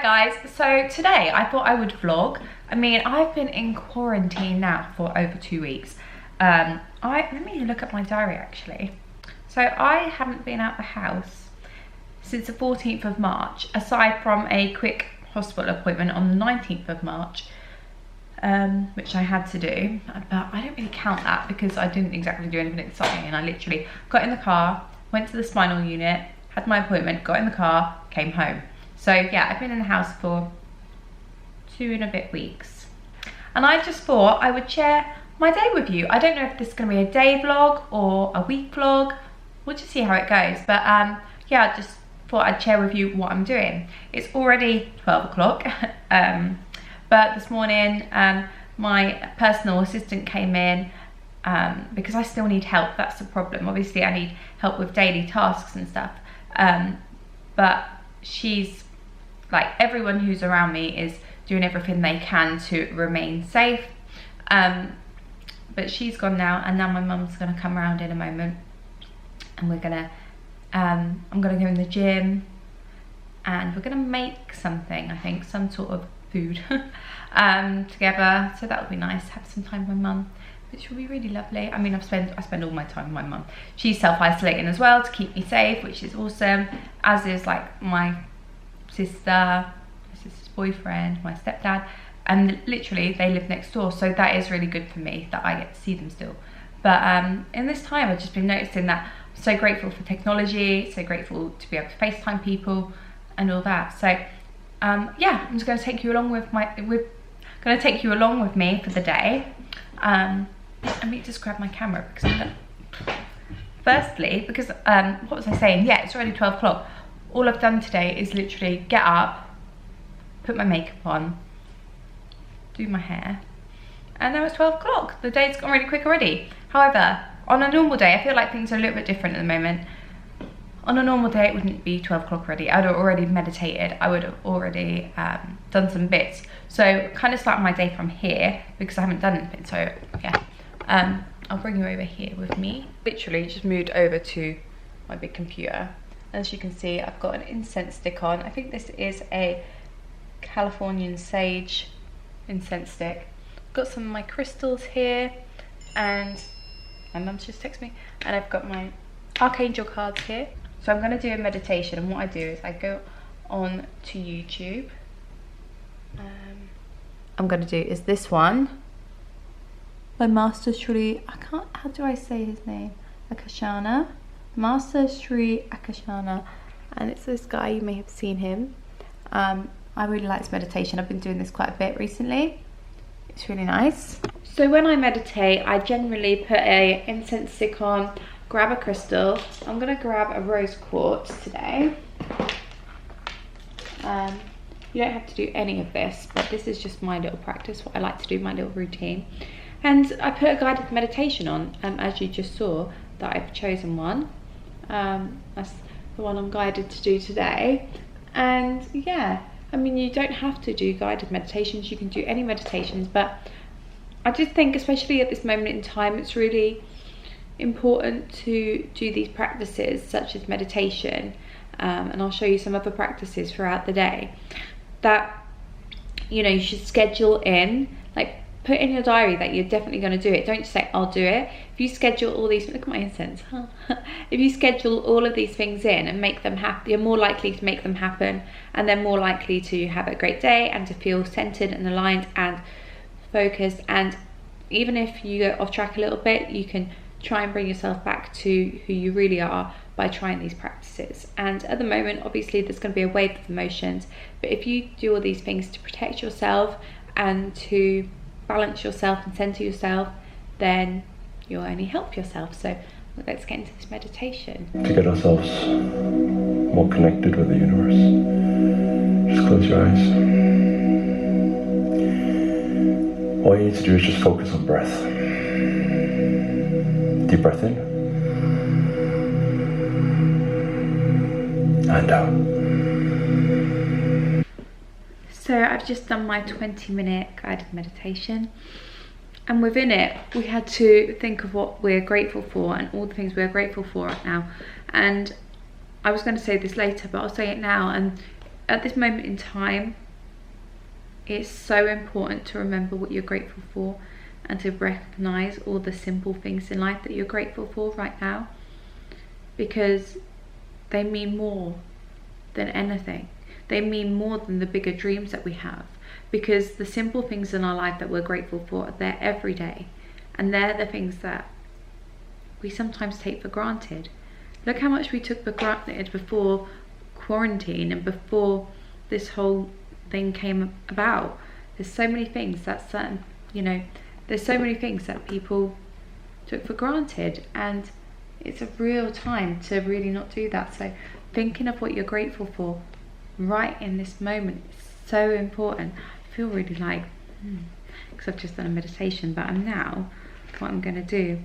guys, so today I thought I would vlog. I mean, I've been in quarantine now for over 2 weeks. Let me look at my diary actually. So I haven't been out the house since the 14th of March, aside from a quick hospital appointment on the 19th of March, which I had to do, but I don't really count that because I didn't exactly do anything exciting, and I literally got in the car, went to the spinal unit, had my appointment, got in the car, came home. So yeah, I've been in the house for 2 and a bit weeks. And I just thought I would share my day with you. I don't know if this is gonna be a day vlog or a week vlog. We'll just see how it goes. But yeah, I just thought I'd share with you what I'm doing. It's already 12 o'clock. But this morning, my personal assistant came in because I still need help. That's the problem. Obviously, I need help with daily tasks and stuff. But she's, like, everyone who's around me is doing everything they can to remain safe. But she's gone now, and now my mum's gonna come around in a moment, and we're gonna, I'm gonna go in the gym, and we're gonna make something, I think, some sort of food together. So that would be nice, have some time with my mum, which will be really lovely. I mean, I spend all my time with my mum. She's self-isolating as well to keep me safe, which is awesome, as is like my sister, my sister's boyfriend, my stepdad, and literally they live next door, so that is really good for me that I get to see them still. But in this time I've just been noticing that I'm so grateful for technology, so grateful to be able to FaceTime people and all that. So yeah, I'm just going to take you along with me for the day. Let me just grab my camera because firstly, because what was I saying? Yeah, it's already 12 o'clock. All I've done today is literally get up, put my makeup on, do my hair, and now it's 12 o'clock. The day's gone really quick already. However, on a normal day, I feel like things are a little bit different at the moment. On a normal day, it wouldn't be 12 o'clock already. I'd have already meditated. I would have already done some bits. So kind of start my day from here because I haven't done anything. So yeah, I'll bring you over here with me. Literally just moved over to my big computer. As you can see, I've got an incense stick on. I think this is a Californian sage incense stick. I've got some of my crystals here, and my mum's just texted me, and I've got my archangel cards here. So I'm going to do a meditation, and what I do is I go on to YouTube. I'm going to do is this one by Master Sri, how do I say his name? Akashana. Master Sri Akashana, and it's this guy, you may have seen him. I really like this meditation. I've been doing this quite a bit recently. It's really nice. So when I meditate, I generally put a incense stick on, grab a crystal. I'm gonna grab a rose quartz today. You don't have to do any of this, but this is just my little practice, what I like to do, my little routine. And I put a guided meditation on, as you just saw, that I've chosen one. That's the one I'm guided to do today. And yeah, I mean, you don't have to do guided meditations, you can do any meditations, but I just think, especially at this moment in time, it's really important to do these practices such as meditation, and I'll show you some other practices throughout the day that, you know, you should schedule in, like put in your diary that you're definitely going to do it. Don't just say I'll do it. If you schedule all these, look at my incense, huh? If you schedule all of these things in and make them happen, you're more likely to make them happen, and then more likely to have a great day and to feel centered and aligned and focused. And even if you go off track a little bit, you can try and bring yourself back to who you really are by trying these practices. And at the moment, obviously there's going to be a wave of emotions, but if you do all these things to protect yourself and to balance yourself and center yourself, then you'll only help yourself. So let's get into this meditation. To get ourselves more connected with the universe, just close your eyes. All you need to do is just focus on breath. Deep breath in and out. So I've just done my 20-minute guided meditation, and within it we had to think of what we're grateful for and all the things we're grateful for right now. And I was going to say this later, but I'll say it now. And at this moment in time, it's so important to remember what you're grateful for and to recognize all the simple things in life that you're grateful for right now, because they mean more than anything. They mean more than the bigger dreams that we have, because the simple things in our life that we're grateful for are there every day, and they're the things that we sometimes take for granted. Look how much we took for granted before quarantine and before this whole thing came about. There's so many things that there's so many things that people took for granted, and it's a real time to really not do that. So thinking of what you're grateful for right in this moment is so important. I feel really like, because I've just done a meditation, but what I'm going to do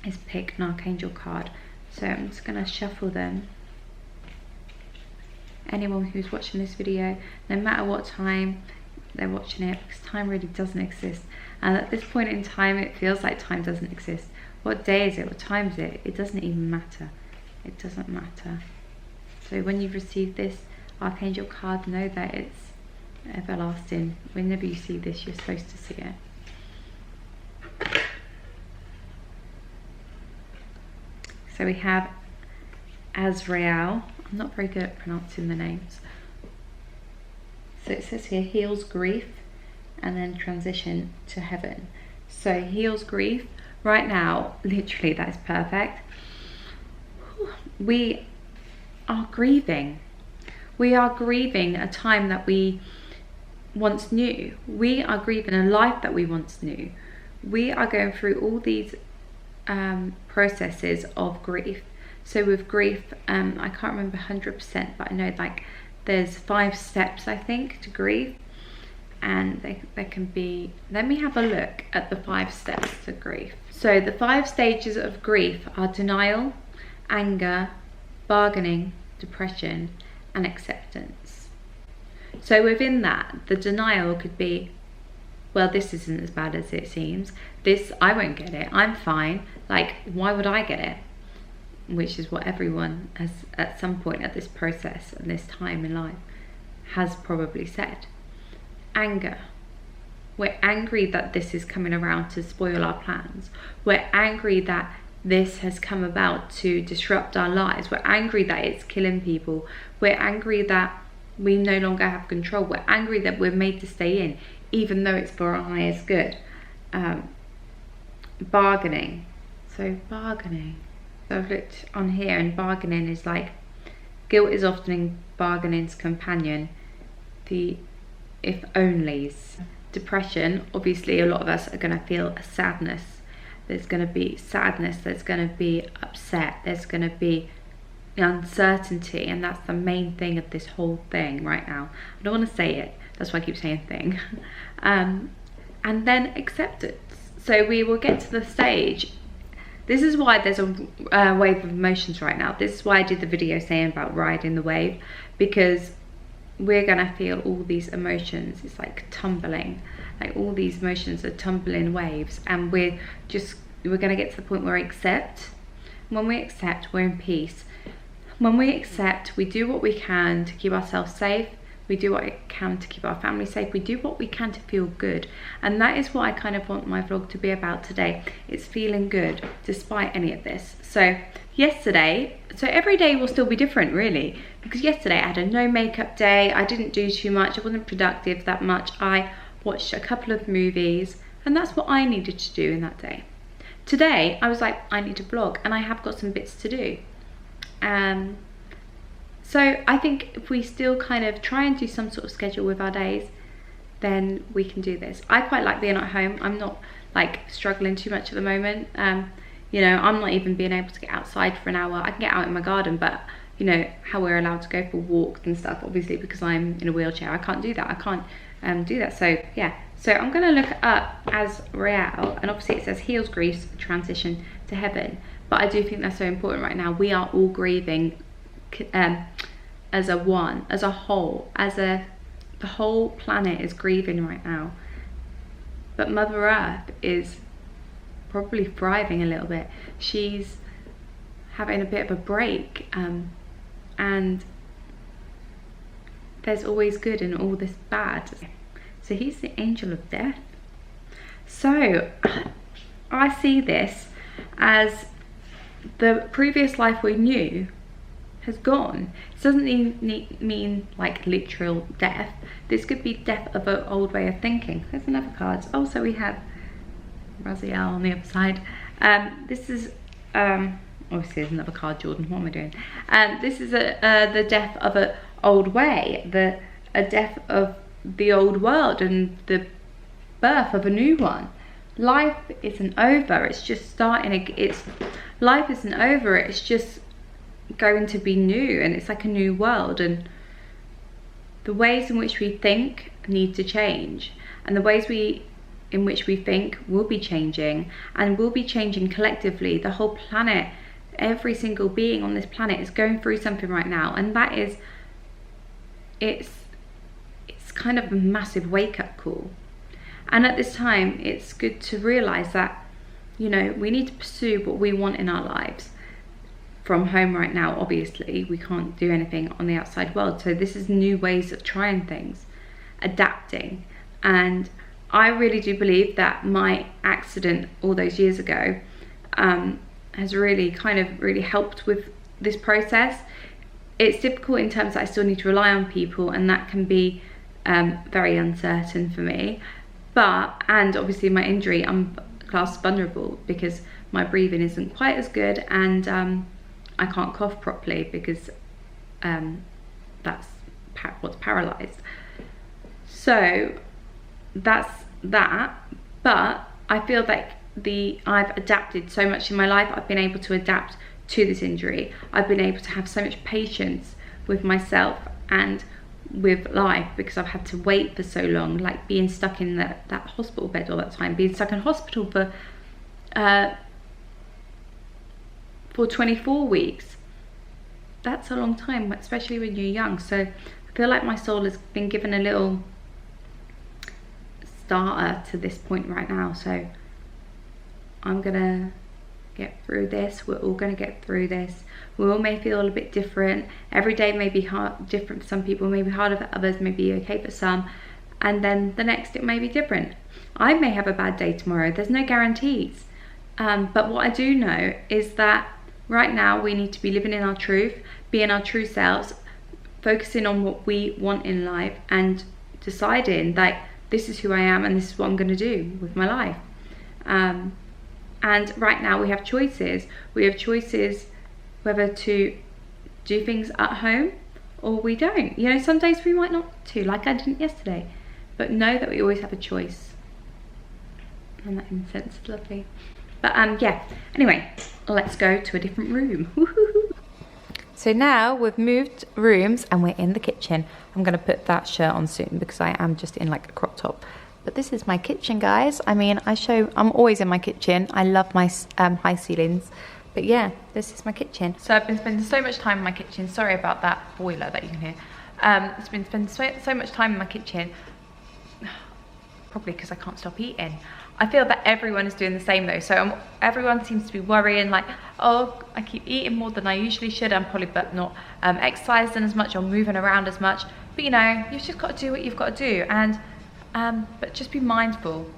is pick an archangel card. So I'm just going to shuffle them. Anyone who's watching this video, no matter what time they're watching it, because time really doesn't exist, and at this point in time it feels like time doesn't exist. What day is it? What time is it? It doesn't even matter. It doesn't matter. So when you've received this archangel card, know that it's everlasting. Whenever you see this, you're supposed to see it. So we have Azrael. I'm not very good at pronouncing the names. So it says here, heals grief and then transition to heaven. So heals grief. Right now, literally, that is perfect. We are grieving. We are grieving a time that we once knew. We are grieving a life that we once knew. We are going through all these processes of grief. So with grief, I can't remember 100%, but I know like there's 5 steps, I think, to grief. And they can be, let me have a look at the 5 steps to grief. So the 5 stages of grief are denial, anger, bargaining, depression, and acceptance. So within that, the denial could be, well, this isn't as bad as it seems. This, I won't get it. I'm fine. Like, why would I get it? Which is what everyone has, at some point at this process and this time in life, has probably said. Anger. We're angry that this is coming around to spoil our plans. We're angry that this has come about to disrupt our lives. We're angry that it's killing people. We're angry that we no longer have control. We're angry that we're made to stay in, even though it's for our highest good. Bargaining. So bargaining. So I've looked on here, and bargaining is like, guilt is often bargaining's companion. The if onlys. Depression, obviously a lot of us are going to feel a sadness. There's going to be sadness, there's going to be upset, there's going to be uncertainty, and that's the main thing of this whole thing right now. I don't want to say it, that's why I keep saying thing. And then acceptance. So we will get to the stage. This is why there's a wave of emotions right now. This is why I did the video saying about riding the wave, because we're gonna feel all these emotions. It's like tumbling, like all these emotions are tumbling waves, and we're gonna get to the point where we accept. When we accept, we're in peace. When we accept, we do what we can to keep ourselves safe. We do what we can to keep our family safe. We do what we can to feel good. And that is what I kind of want my vlog to be about today. It's feeling good despite any of this. So yesterday, so every day will still be different really, because yesterday I had a no makeup day. I didn't do too much. I wasn't productive that much. I watched a couple of movies, and that's what I needed to do in that day. Today, I was like, I need to vlog, and I have got some bits to do. So I think if we still kind of try and do some sort of schedule with our days, then we can do this. I quite like being at home. I'm not like struggling too much at the moment. You know, I'm not even being able to get outside for an hour. I can get out in my garden, but you know how we're allowed to go for walks and stuff, obviously because I'm in a wheelchair, I can't do that. I can't do that. So yeah, so I'm gonna look up Azrael, and obviously it says heals grief, transition to heaven. But I do think that's so important right now. We are all grieving as a one, as a whole, the whole planet is grieving right now. But Mother Earth is probably thriving a little bit. She's having a bit of a break, and there's always good in all this bad. So he's the angel of death. So I see this as the previous life we knew has gone. It doesn't mean like literal death. This could be death of an old way of thinking. There's another card. Also, we have Raziel on the other side. This is obviously there's another card. Jordan, what am I doing? This is the death of an old way, a death of the old world and the birth of a new one. Life isn't over. It's just starting. Life isn't over. It's just going to be new, and it's like a new world, and the ways in which we think need to change, and the ways in which we think will be changing, and will be changing collectively. The whole planet, every single being on this planet is going through something right now, and that is, it's kind of a massive wake-up call. And at this time, it's good to realize that, you know, we need to pursue what we want in our lives. From home right now, obviously, we can't do anything on the outside world. So this is new ways of trying things, adapting. And I really do believe that my accident all those years ago has really helped with this process. It's difficult in terms that I still need to rely on people, and that can be very uncertain for me. And obviously my injury, I'm classed vulnerable because my breathing isn't quite as good, and I can't cough properly because that's what's paralysed. So that's that. But I feel like I've adapted so much in my life. I've been able to adapt to this injury. I've been able to have so much patience with myself and with life, because I've had to wait for so long, like being stuck in that hospital bed all that time, being stuck in hospital for 24 weeks. That's a long time, especially when you're young. So I feel like my soul has been given a little starter to this point right now. So I'm gonna get through this. We're all gonna get through this. We all may feel a bit different. Every day may be different for some people, maybe harder for others, may be okay for some, and then the next it may be different. I may have a bad day tomorrow. There's no guarantees. But what I do know is that right now we need to be living in our truth, being our true selves, focusing on what we want in life, and deciding that this is who I am and this is what I'm going to do with my life. And right now we have choices. We have choices whether to do things at home or we don't. You know, some days we might not to, like I didn't yesterday. But know that we always have a choice. And that incense is lovely. But yeah, anyway, let's go to a different room. So now we've moved rooms and we're in the kitchen. I'm going to put that shirt on soon because I am just in like a crop top. But this is my kitchen, guys. I mean, I'm always in my kitchen. I love my high ceilings. But yeah, this is my kitchen. So I've been spending so much time in my kitchen. Sorry about that boiler that you can hear. It's been spending so much time in my kitchen. Probably because I can't stop eating. I feel that everyone is doing the same though. So everyone seems to be worrying like, oh, I keep eating more than I usually should. I'm probably not exercising as much or moving around as much. But you know, you've just got to do what you've got to do. And but just be mindful.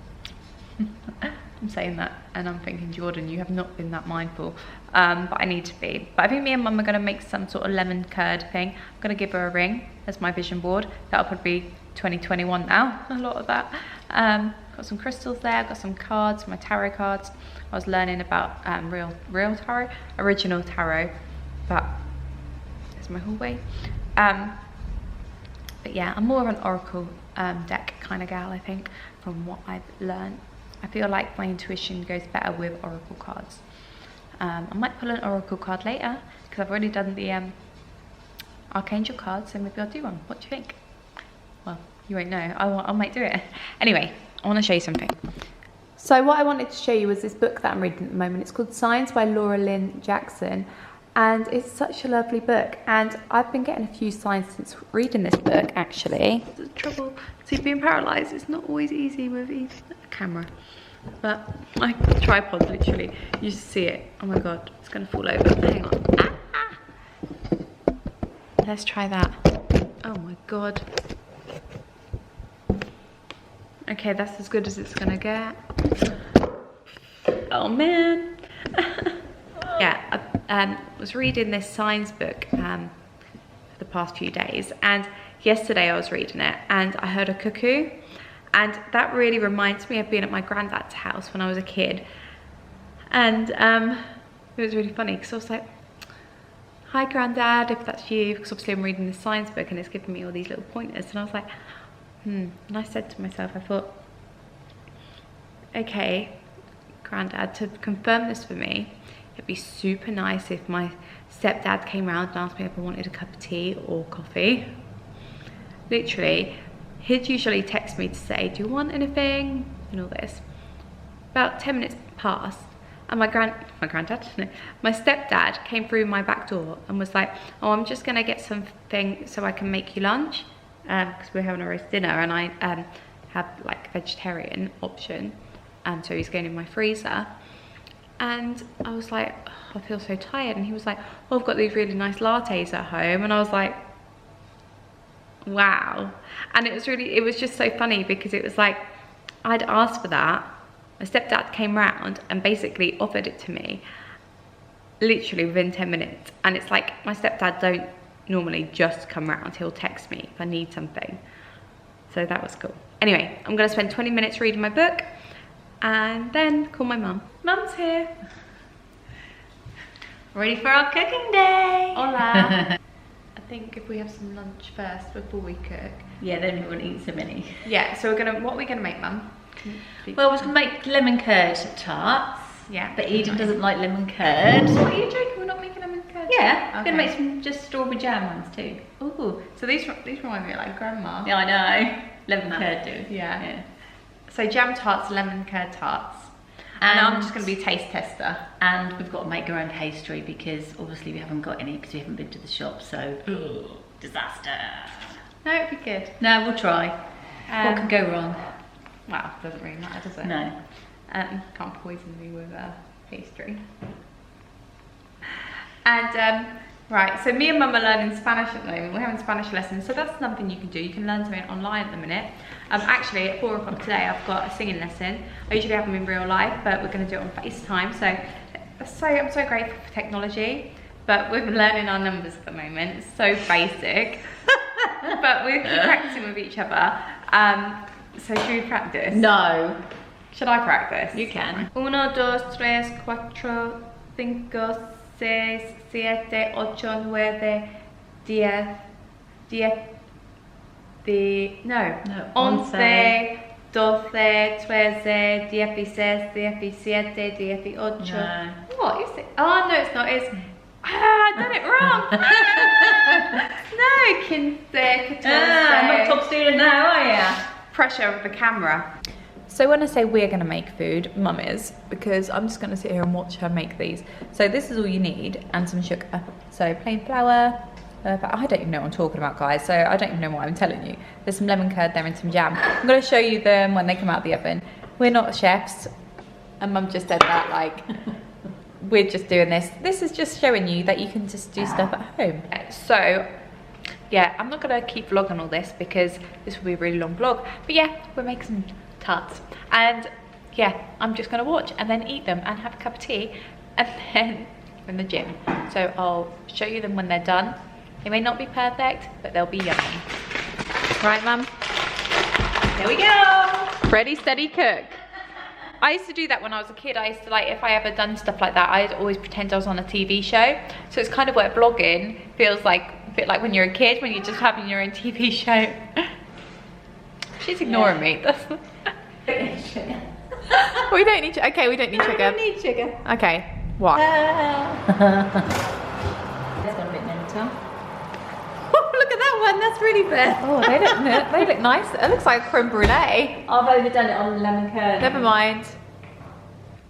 I'm saying that and I'm thinking, Jordan, you have not been that mindful. But I need to be. But I think me and Mum are going to make some sort of lemon curd thing. I'm going to give her a ring as my vision board. That'll probably be 2021 now, a lot of that. Got some crystals there, got some cards, my tarot cards. I was learning about real tarot, original tarot, but there's my hallway. But yeah, I'm more of an oracle deck kind of gal, I think, from what I've learned. I feel like my intuition goes better with oracle cards. I might pull an oracle card later because I've already done the archangel card, so maybe I'll do one. What do you think? Well, you won't know. I might do it. Anyway, I want to show you something. So what I wanted to show you was this book that I'm reading at the moment. It's called Signs by Laura Lynn Jackson. And it's such a lovely book. And I've been getting a few signs since reading this book, actually. The trouble, see, being paralysed, it's not always easy with even a camera. But my tripod, literally, you see it. Oh my God, it's going to fall over. Hang on. Ah! Let's try that. Oh my god. Okay, that's as good as it's gonna get. Oh man. Yeah, I was reading this science book for the past few days, and yesterday I was reading it and I heard a cuckoo, and that really reminds me of being at my granddad's house when I was a kid. And it was really funny because I was like, hi granddad, if that's you, because obviously I'm reading this science book and it's giving me all these little pointers, and I was like, and I said to myself, I thought, okay granddad, to confirm this for me, it'd be super nice if my stepdad came round and asked me if I wanted a cup of tea or coffee. Literally, he'd usually text me to say, do you want anything, and all this. About 10 minutes passed, and my stepdad came through my back door and was like, oh, I'm just gonna get something so I can make you lunch, because we're having a roast dinner, and I have like a vegetarian option, and so he's going in my freezer. And I was like, oh, I feel so tired, and he was like, oh, I've got these really nice lattes at home, and I was like, wow. And it was just so funny because it was like, I'd asked for that, my stepdad came round and basically offered it to me literally within 10 minutes. And it's like, my stepdad don't normally just come round, he'll text me if I need something. So that was cool. Anyway, I'm gonna spend 20 minutes reading my book and then call my mum. Mum's here. Ready for our cooking day. Hola. I think if we have some lunch first before we cook. Yeah, then we won't eat so many. Yeah, so what are we gonna make, Mum? Well, we're gonna make lemon curd tarts. Yeah. But Eden doesn't like lemon curd. What, are you joking? We're not making lemon curd? Yeah, Okay. we're gonna make some just strawberry jam ones too. Ooh, so these remind me of like grandma. Yeah, I know. Lemon curd do. Yeah. So jam tarts, lemon curd tarts. And I'm just gonna be taste tester. And we've got to make our own pastry because obviously we haven't got any because we haven't been to the shop, so disaster. No, it'd be good. No, we'll try. What could go wrong? Well, doesn't really matter, does it? No. Can't poison me with pastry. And right, so me and Mum are learning Spanish at the moment. We're having Spanish lessons, so that's something you can do. You can learn something online at the minute. Actually, at 4 o'clock today, I've got a singing lesson. I usually have them in real life, but we're going to do it on FaceTime. So I'm so grateful for technology, but we're learning our numbers at the moment. It's so basic, but we're practicing with each other. So should we practice? No. Should I practice? You can. 1, 2, 3, 4, 5, 6, 7, 8, 9, 10, 11, 12, 13, 14, 15, 16, 17, 18. No. What is it? Oh, no, it's not. It's... I done it wrong. No, 15, 14. I'm not top student now, are you? Pressure of the camera. So when I say we're going to make food, Mum is, because I'm just going to sit here and watch her make these. So this is all you need, and some sugar. So plain flour. But I don't even know what I'm talking about, guys, so I don't even know what I'm telling you. There's some lemon curd there and some jam. I'm going to show you them when they come out of the oven. We're not chefs, and Mum just said that, like, we're just doing this. This is just showing you that you can just do stuff at home. So, yeah, I'm not going to keep vlogging all this because this will be a really long vlog. But yeah, we're making some tarts. And yeah, I'm just going to watch and then eat them and have a cup of tea and then in the gym. So I'll show you them when they're done. They may not be perfect, but they'll be yummy. Right, Mum? Here we go. Ready, steady, cook. I used to do that when I was a kid. I used to, like, if I ever done stuff like that, I'd always pretend I was on a TV show. So it's kind of what vlogging feels like, a bit like when you're a kid, when you're just having your own TV show. She's ignoring me. We don't need sugar. Okay, we don't need sugar. We don't need sugar. Okay, what? That's got a bit mental. Oh, look at that one. That's really fair. Oh, they look nice. It looks like a creme brulee. I've overdone it on lemon curd. Never mind.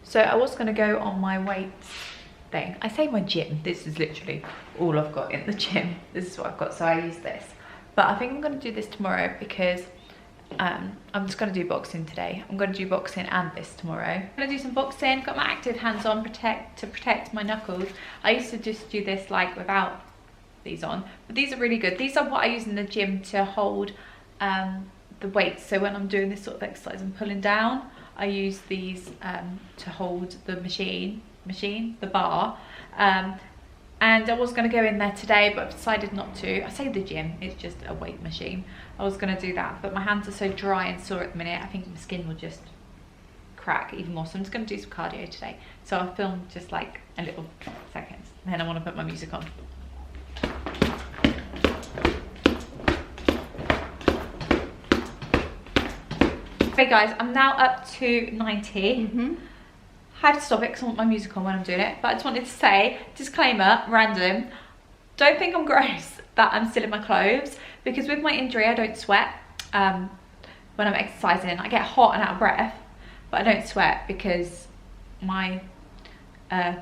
So I was going to go on my weights thing. I say my gym. This is literally all I've got in the gym. This is what I've got, so I use this. But I think I'm going to do this tomorrow because I'm just going to do boxing today. I'm going to do boxing and this tomorrow. I'm going to do some boxing. Got my active hands on to protect my knuckles. I used to just do this like without these on, but these are really good. These are what I use in the gym to hold the weights. So when I'm doing this sort of exercise and pulling down, I use these to hold the the bar. And I was going to go in there today, but I've decided not to. I say the gym, it's just a weight machine. I was going to do that, but my hands are so dry and sore at the minute, I think my skin will just crack even more. So I'm just going to do some cardio today. So I'll film just like a little seconds, and then I want to put my music on. Okay guys, I'm now up to 90. I have to stop it because I want my music on when I'm doing it, but I just wanted to say, disclaimer, random, don't think I'm gross that I'm still in my clothes, because with my injury I don't sweat when I'm exercising. I get hot and out of breath, but I don't sweat because my I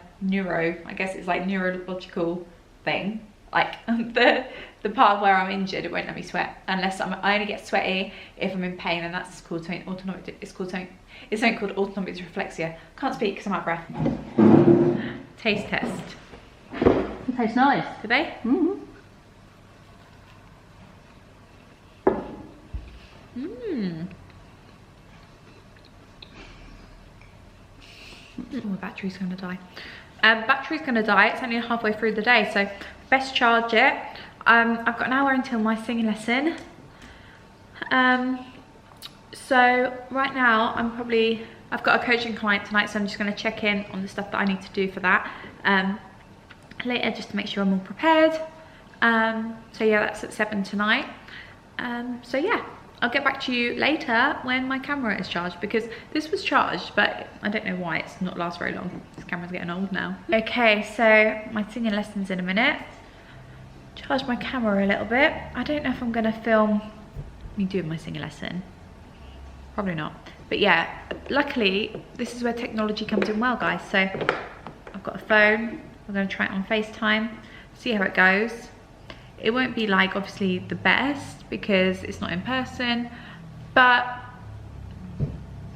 guess it's like neurological thing, like the part where I'm injured, it won't let me sweat unless I only get sweaty if I'm in pain, and that's called something autonomic. It's something called autonomic dysreflexia. Can't speak because I'm out of breath. Taste test. It tastes nice. Do they? Oh, my battery's gonna die. Battery's gonna die. It's only halfway through the day, so best charge it. I've got an hour until my singing lesson. So right now I've got a coaching client tonight, so I'm just going to check in on the stuff that I need to do for that later, just to make sure I'm all prepared. So yeah, that's at 7 tonight. So yeah, I'll get back to you later when my camera is charged, because this was charged, but I don't know why it's not last very long. This camera's getting old now. Okay, so my singing lesson's in a minute. Charge my camera a little bit. I don't know if I'm going to film me doing my singing lesson. Probably not. But yeah, luckily this is where technology comes in well, guys. So I've got a phone. I'm going to try it on FaceTime, see how it goes. It won't be like obviously the best because it's not in person, but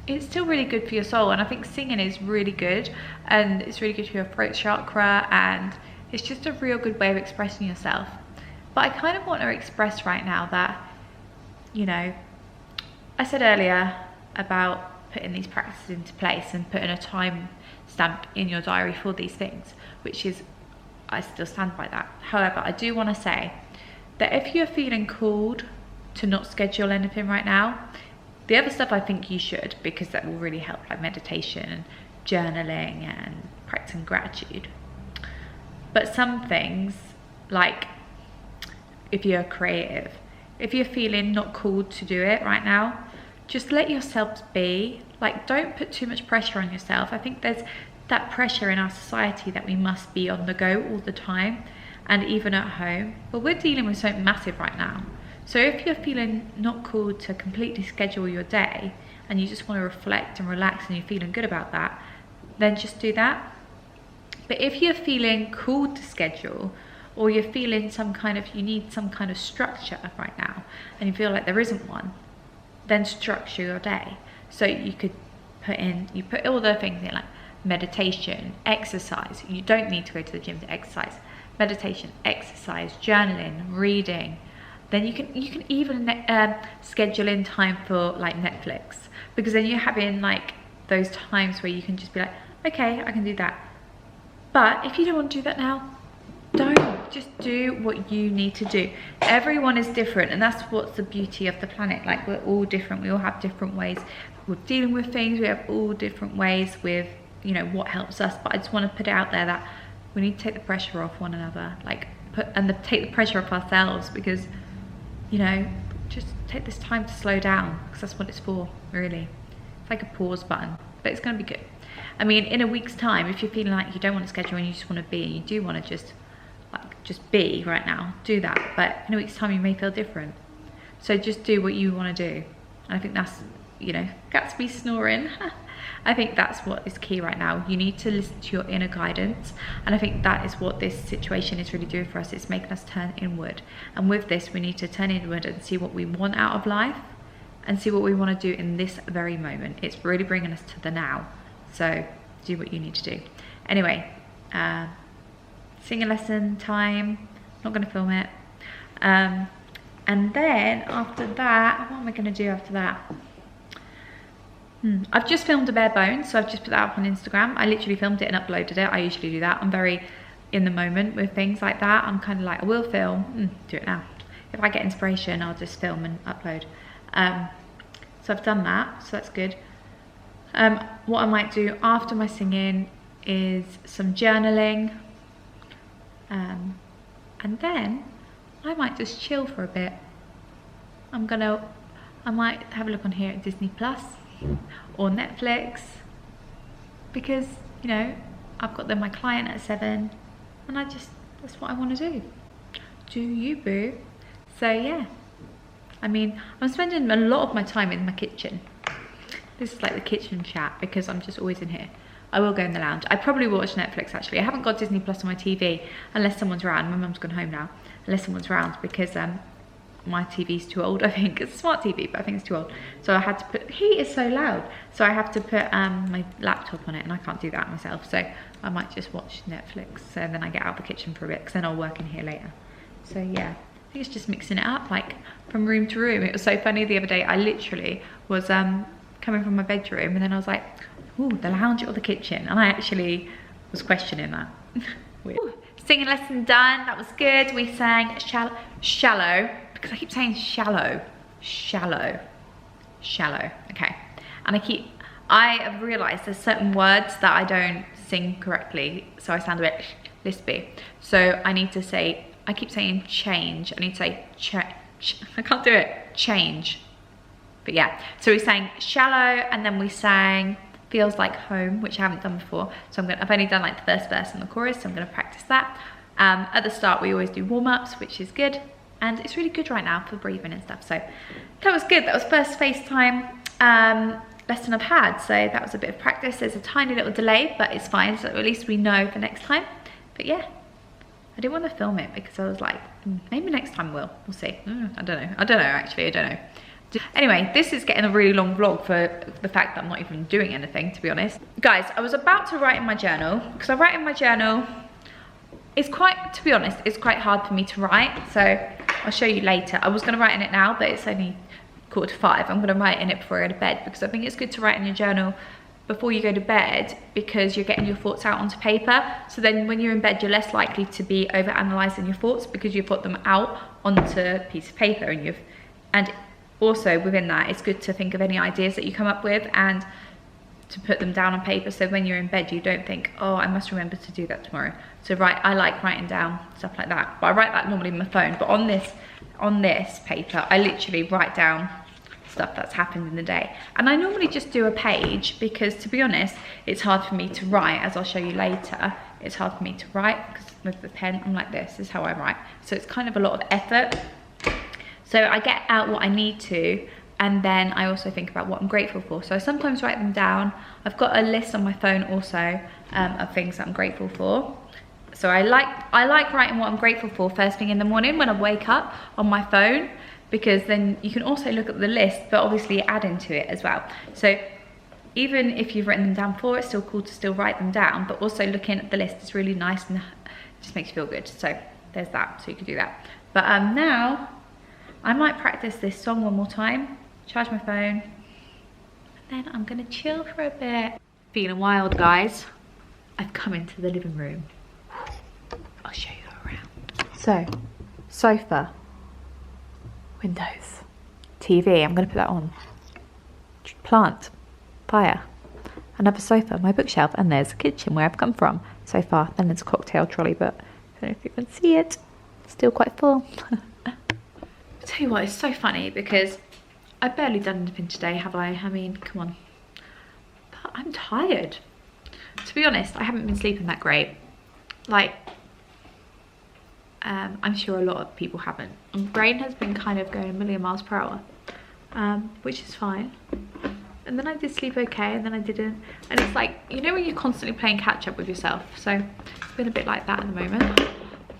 it's still really good for your soul. And I think singing is really good, and it's really good for your throat chakra, and it's just a real good way of expressing yourself. But I kind of want to express right now that, you know, I said earlier about putting these practices into place and putting a time stamp in your diary for these things, which is, I still stand by that. However, I do want to say that if you're feeling called to not schedule anything right now, the other stuff I think you should, because that will really help, like meditation and journaling and practicing gratitude. But some things, like if you're creative, if you're feeling not called to do it right now, just let yourself be. Like, don't put too much pressure on yourself. I think there's that pressure in our society that we must be on the go all the time, and even at home. But we're dealing with something massive right now. So if you're feeling not called to completely schedule your day, and you just want to reflect and relax and you're feeling good about that, then just do that. But if you're feeling called to schedule, or you're feeling you need some kind of structure right now, and you feel like there isn't one, then structure your day. So you could put all the things in, like meditation, exercise. You don't need to go to the gym to exercise. Meditation, exercise, journaling, reading. Then you can even schedule in time for like Netflix, because then you're having like those times where you can just be like, okay, I can do that. But if you don't want to do that now, don't. Just do what you need to do. Everyone is different, and that's what's the beauty of the planet. Like, we're all different. We all have different ways with dealing with things. We have all different ways with, you know, what helps us. But I just want to put it out there that we need to take the pressure off one another, like take the pressure off ourselves, because, you know, just take this time to slow down, because that's what it's for, really. It's like a pause button, but it's going to be good. I mean, in a week's time, if you're feeling like you don't want to schedule and you just want to be, and you do want to just be right now, do that. But in a week's time, you may feel different. So just do what you want to do. And I think that's, you know, Gatsby snoring. I think that's what is key right now. You need to listen to your inner guidance. And I think that is what this situation is really doing for us. It's making us turn inward. And with this, we need to turn inward and see what we want out of life, and see what we want to do in this very moment. It's really bringing us to the now. So do what you need to do. Anyway, singing lesson time, not going to film it. And then after that, what am I going to do after that? I've just filmed a bare bones, so I've just put that up on Instagram. I literally filmed it and uploaded it. I usually do that. I'm very in the moment with things like that. I'm kind of like, I will film, do it now. If I get inspiration, I'll just film and upload. So I've done that, so that's good. What I might do after my singing is some journaling. And then I might just chill for a bit. I might have a look on here at Disney Plus or Netflix, because, you know, I've got my client at 7 and that's what I want to do. Do you, boo? So yeah, I mean, I'm spending a lot of my time in my kitchen. This is like the kitchen chat because I'm just always in here. I will go in the lounge. I probably will watch Netflix actually. I haven't got Disney Plus on my TV unless someone's around. My mum's gone home now. Unless someone's around, because my TV's too old, I think. It's a smart TV, but I think it's too old. So I had to put, he is so loud. So I have to put my laptop on it, and I can't do that myself. So I might just watch Netflix, and then I get out of the kitchen for a bit, because then I'll work in here later. So yeah, I think it's just mixing it up, like from room to room. It was so funny the other day, I literally was coming from my bedroom, and then I was like, ooh, the lounge or the kitchen? And I actually was questioning that. Weird. Ooh, singing lesson done, that was good. We sang shallow, because I keep saying shallow, okay. And I have realised there's certain words that I don't sing correctly, so I sound a bit lispy. So I need to say, I keep saying change, I need to say I can't do it, change. But yeah, so we sang shallow, and then we sang feels like home, which I haven't done before. So I've only done like the first verse and the chorus, so I'm gonna practice that. At the start, we always do warm-ups, which is good. And it's really good right now for breathing and stuff. So that was good. That was first FaceTime lesson I've had. So that was a bit of practice. There's a tiny little delay, but it's fine. So at least we know for next time. But yeah, I didn't want to film it because I was like, maybe next time we'll see. I don't know actually, I don't know. Anyway, this is getting a really long vlog for the fact that I'm not even doing anything, to be honest. Guys, I was about to write in my journal, because I write in my journal. It's quite, to be honest, it's quite hard for me to write, so I'll show you later. I was going to write in it now, but it's only 4:45. I'm going to write in it before I go to bed, because I think it's good to write in your journal before you go to bed, because you're getting your thoughts out onto paper. So then when you're in bed, you're less likely to be over analysing your thoughts, because you've got them out onto a piece of paper, and also within that, it's good to think of any ideas that you come up with and to put them down on paper, so when you're in bed you don't think, oh, I must remember to do that tomorrow. So I like writing down stuff like that, but I write that normally on my phone. But on this paper, I literally write down stuff that's happened in the day. And I normally just do a page, because to be honest, it's hard for me to write, as I'll show you later. It's hard for me to write because with the pen, I'm like this is how I write. So it's kind of a lot of effort. So I get out what I need to, and then I also think about what I'm grateful for. So I sometimes write them down. I've got a list on my phone also of things that I'm grateful for. So I like writing what I'm grateful for first thing in the morning when I wake up on my phone, because then you can also look at the list, but obviously add into it as well. So even if you've written them down before, it's still cool to still write them down, but also looking at the list is really nice and it just makes you feel good. So there's that, so you can do that. But now I might practice this song one more time, charge my phone, and then I'm gonna chill for a bit. Feeling wild, guys. I've come into the living room. I'll show you around. So, sofa, windows, TV, I'm gonna put that on. Plant, fire, another sofa, my bookshelf, and there's the kitchen where I've come from so far. Then there's a cocktail trolley, but I don't know if you can see it. It's still quite full. I'll tell you what, it's so funny because I've barely done anything today, have I? I mean, come on. But I'm tired. To be honest, I haven't been sleeping that great. Like, I'm sure a lot of people haven't. My brain has been kind of going a million miles per hour, which is fine. And then I did sleep okay, and then I didn't. And it's like, you know when you're constantly playing catch up with yourself? So it's been a bit like that at the moment.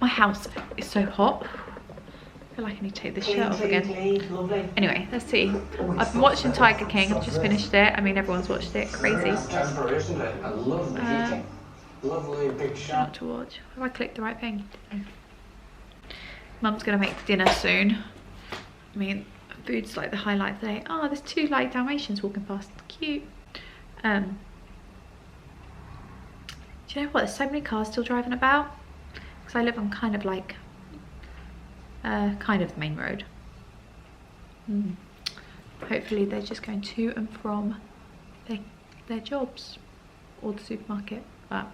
My house is so hot. I feel like I need to take this shirt off again. Anyway, let's see. I've been watching Tiger King. I've just finished it. I mean, everyone's watched it. Crazy. Lovely big shot to watch. Have I clicked the right thing? Mum's gonna make dinner soon. I mean, food's like the highlight of the day. Oh, there's 2 like Dalmatians walking past. Cute. Do you know what? There's so many cars still driving about. Because I live on kind of like, kind of the main road. Hopefully they're just going to and from their jobs or the supermarket. But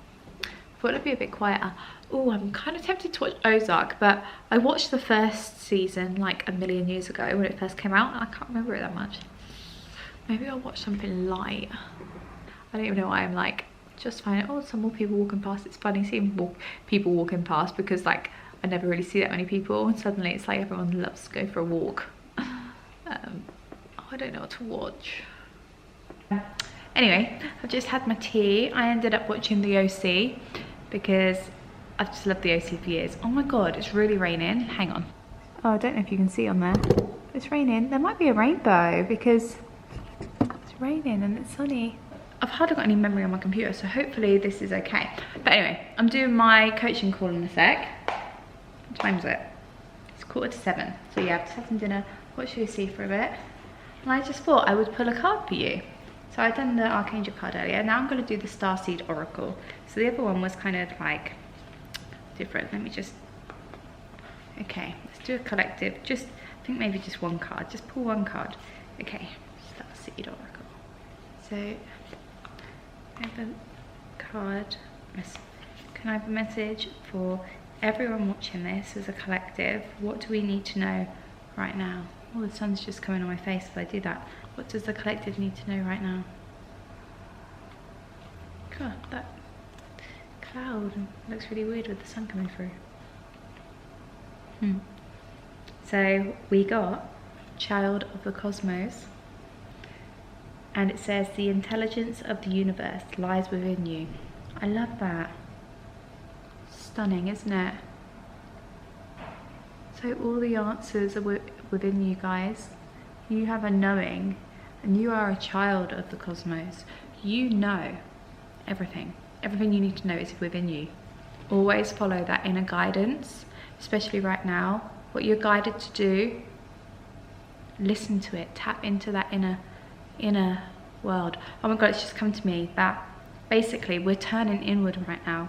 I thought it'd be a bit quieter. Oh, I'm kind of tempted to watch Ozark, but I watched the first season like a million years ago when it first came out, and I can't remember it that much. Maybe I'll watch something light. I don't even know why I'm like, just find it, oh, some more people walking past. It's funny seeing people walking past because like I never really see that many people, and suddenly it's like everyone loves to go for a walk. I don't know what to watch. Anyway, I've just had my tea. I ended up watching the OC because I've just loved the OC for years. Oh my god, it's really raining. Hang on. Oh, I don't know if you can see on there. It's raining. There might be a rainbow because it's raining and it's sunny. I've hardly got any memory on my computer, so hopefully this is okay. But anyway, I'm doing my coaching call in a sec. What time is it? It's 6:45. So yeah, I've just had some dinner, watched OC for a bit. And I just thought I would pull a card for you. So I've done the Archangel card earlier. Now I'm going to do the Starseed Oracle. So the other one was kind of like different. Let me just... Okay, let's do a collective. Just, I think maybe just one card. Just pull one card. Okay, Starseed Oracle. So, I have a card. Can I have a message for everyone watching this as a collective? What do we need to know right now? Oh, the sun's just coming on my face if I do that. What does the collective need to know right now? God, that cloud looks really weird with the sun coming through. So we got Child of the Cosmos, and it says the intelligence of the universe lies within you. I love that. Stunning, isn't it? So all the answers are within you guys. You have a knowing, and you are a child of the cosmos. You know everything. Everything you need to know is within you. Always follow that inner guidance, especially right now. What you're guided to do, listen to it. Tap into that inner world. Oh my god, it's just come to me that basically we're turning inward right now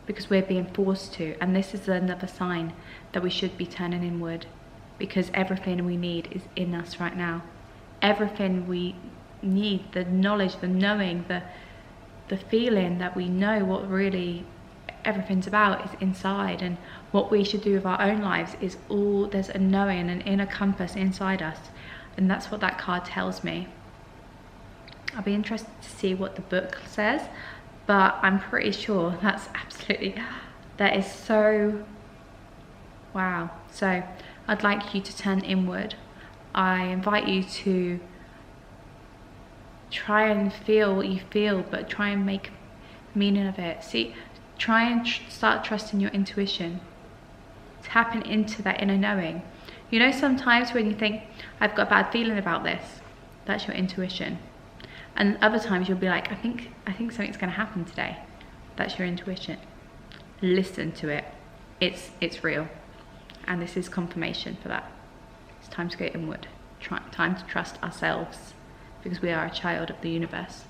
because we're being forced to, and this is another sign that we should be turning inward, because everything we need is in us right now. Everything we need, the knowledge, the knowing, the feeling that we know what really everything's about is inside, and what we should do with our own lives is all, there's a knowing, an inner compass inside us, and that's what that card tells me. I'll be interested to see what the book says, but I'm pretty sure that's absolutely, that is so, wow. So I'd like you to turn inward. I invite you to try and feel what you feel, but try and make meaning of it. See, try and start trusting your intuition, tapping into that inner knowing. You know, sometimes when you think, I've got a bad feeling about this, that's your intuition. And other times you'll be like, I think something's going to happen today. That's your intuition. Listen to it. It's real. And this is confirmation for that. It's time to go inward. Time to trust ourselves, because we are a child of the universe.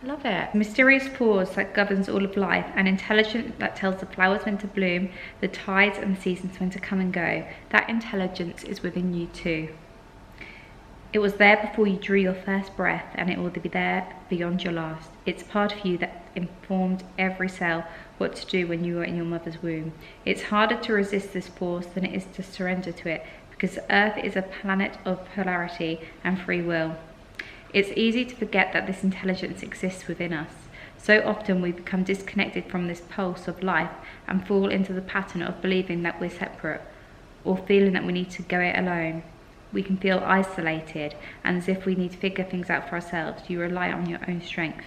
I love it. Mysterious force that governs all of life, and intelligence that tells the flowers when to bloom, the tides and the seasons when to come and go. That intelligence is within you too. It was there before you drew your first breath, and it will be there beyond your last. It's part of you that informed every cell what to do when you were in your mother's womb. It's harder to resist this force than it is to surrender to it, because Earth is a planet of polarity and free will. It's easy to forget that this intelligence exists within us. So often we become disconnected from this pulse of life and fall into the pattern of believing that we're separate, or feeling that we need to go it alone. We can feel isolated, and as if we need to figure things out for ourselves. You rely on your own strength.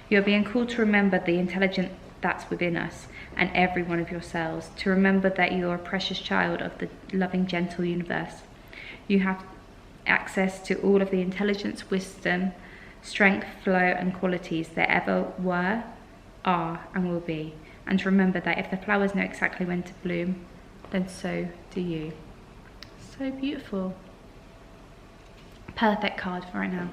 You're being called to remember the intelligence that's within us and every one of your cells, to remember that you're a precious child of the loving, gentle universe. You have access to all of the intelligence, wisdom, strength, flow, and qualities there ever were, are, and will be. And to remember that if the flowers know exactly when to bloom, then so do you. So beautiful. Perfect card for right now.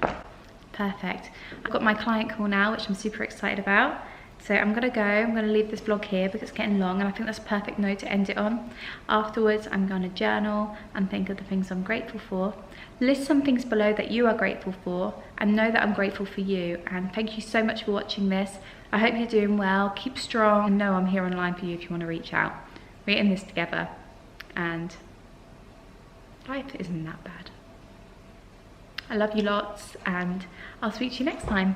Perfect. I've got my client call now, which I'm super excited about. So I'm gonna go, I'm gonna leave this vlog here because it's getting long, and I think that's a perfect note to end it on. Afterwards, I'm gonna journal and think of the things I'm grateful for. List some things below that you are grateful for, and know that I'm grateful for you. And thank you so much for watching this. I hope you're doing well, keep strong, and know I'm here online for you if you wanna reach out. We're in this together, and life isn't that bad. I love you lots, and I'll speak to you next time.